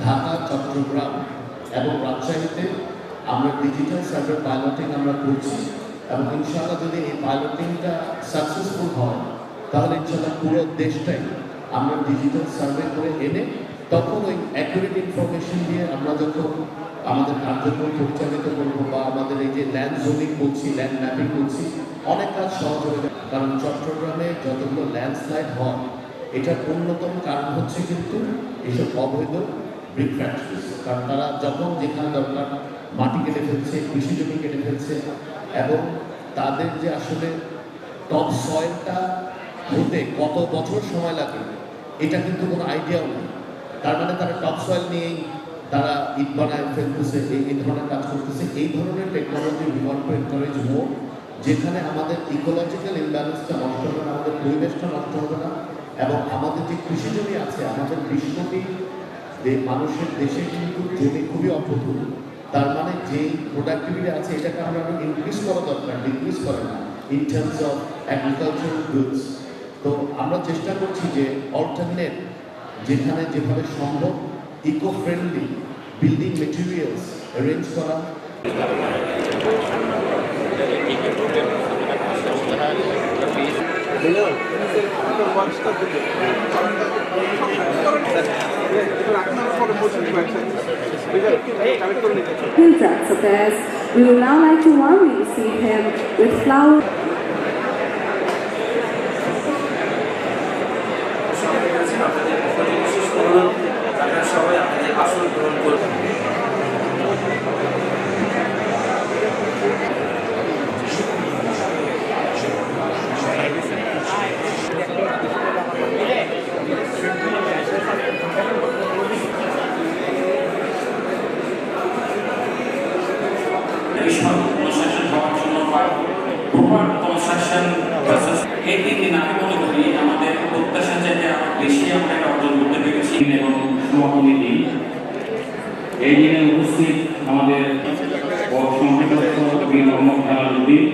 ঢাকা, চট্টগ্রাম এবং রাজশাহীতে আমরা ডিজিটাল সার্ভে পাইলটিং আমরা করছি এবং ইনশাআল্লাহ যদি এই পাইলটিংটা সাকসেসফুল হয় তাহলে ইনশাআল্লাহ পুরো দেশটাই আমরা ডিজিটাল সার্ভে করে এনে তখন ওই অ্যাকুরেট ইনফরমেশন দিয়ে আমরা যখন আমাদের কার্যক্রম পরিচালিত করবো বা আমাদের এই যে ল্যান্ড জোনিং করছি, ল্যান্ড ম্যাপিং করছি, অনেক কাজ সহজ হয়ে যাবে। কারণ চট্টগ্রামে যতগুলো ল্যান্ডস্লাইড হয় এটার অন্যতম কারণ হচ্ছে কিন্তু এইসব অবৈধ ব্রিক ফ্যাক্টরিজ। কারণ তারা যখন যেখানে দরকার মাটি কেটে ফেলছে, কৃষি জমি কেটে ফেলছে এবং তাদের যে আসলে টপ সয়েলটা হতে কত বছর সময় লাগে এটা কিন্তু কোনো আইডিয়াও নেই। তার মানে তারা টপ সয়েল নিয়েই তারা ইট বানায় ফেলতেছে, এই ধরনের কাজ করতেছে। এই ধরনের টেকনোলজি ব্যবহার করে এনকারেজ হোক যেখানে আমাদের ইকোলজিক্যাল ইমব্যালেন্সটা নষ্ট হবে না, আমাদের পরিবেশটা নষ্ট হবে না এবং আমাদের যে কৃষি জমি আছে, আমাদের 20 কোটি মানুষের দেশে কিন্তু জমি খুবই অপ্রতুল। তার মানে যেই প্রোডাক্টিভিটি আছে এটাকে আমরা ইনক্রিজ করা দরকার, ডিক্রিজ করে না in terms of agricultural goods. তো আমরা চেষ্টা করছি যে অল্টারনেট যেখানে যেভাবে সম্ভব eco friendly building materials arrange করা। So we would now like to warmly receive him with flowers. এই 3 দিন আমি মনে করি আমাদের প্রত্যাশা চাইতে বেশি আমরা অর্জন করতে পেরেছি এবং সমাপনী দিন। এই দিনে উপস্থিত আমাদের সংগঠক বীর মোহাম্মদ হেলালুদ্দিন